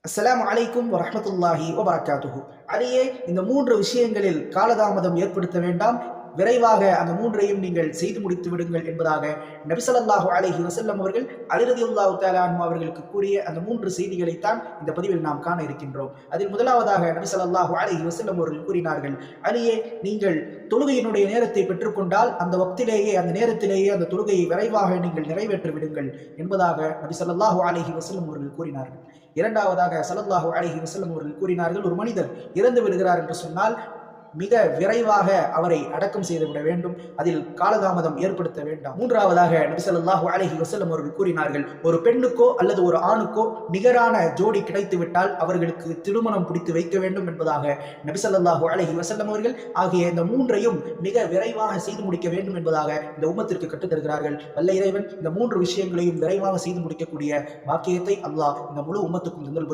அஸ்ஸலாமு அலைக்கும் வரஹ்மத்துல்லாஹி வபரகாத்துஹு. அலியே, இந்த மூன்று விஷயங்களில் காலதாமதம் ஏற்படுத்த வேண்டாம், விரைவாக அந்த மூன்றையும் நீங்கள் செய்து முடித்து விடுங்கள் என்பதாக நபி ஸல்லல்லாஹு அலைஹி வஸல்லம் அவர்கள் அலி ரலியல்லாஹு தஆலா அன்ஹு அவர்களுக்கு கூறிய அந்த மூன்று செய்திகளைத்தான் இந்த பதிவில் நாம் காண இருக்கின்றோம். அதில் முதலாவதாக நபி ஸல்லல்லாஹு அலைஹி வஸல்லம் அவர்கள் கூறினார்கள், அலியே, நீங்கள் தொழுகையினுடைய நேரத்தை பெற்றுக்கொண்டால் அந்த வக்திலேயே, அந்த நேரத்திலேயே அந்த தொழுகையை விரைவாக நீங்கள் நிறைவேற்றி விடுங்கள் என்பதாக நபி ஸல்லல்லாஹு அலைஹி வஸல்லம் அவர்கள் கூறினார்கள். இரண்டாவதாக ஸல்லல்லாஹு அலைஹி வஸல்லம் அவர்கள் கூறினார்கள், ஒரு மனிதர் இறந்து விடுகிறார் என்று சொன்னால் மிக விரைவாக அவரை அடக்கம் செய்துவிட வேண்டும், அதில் காலதாமதம் ஏற்படுத்த வேண்டாம். மூன்றாவதாக நபி ஸல்லல்லாஹு அலைஹி வஸல்லம் அவர்கள் கூறினார்கள், ஒரு பெண்ணுக்கோ அல்லது ஒரு ஆணுக்கோ நிகரான ஜோடி கிடைத்து விட்டால் அவர்களுக்கு திருமணம் பிடித்து வைக்க வேண்டும் என்பதாக நபி ஸல்லல்லாஹு அலைஹி வஸல்லம் அவர்கள் ஆகிய இந்த மூன்றையும் மிக விரைவாக செய்து முடிக்க வேண்டும் என்பதாக இந்த உம்மத்திற்கு கற்றுத் தருகிறார்கள். வல்ல இறைவன் இந்த மூன்று விஷயங்களையும் விரைவாக செய்து முடிக்கக்கூடிய பாக்கியத்தை அல்லாஹ் இந்த முழு உம்மத்துக்கும்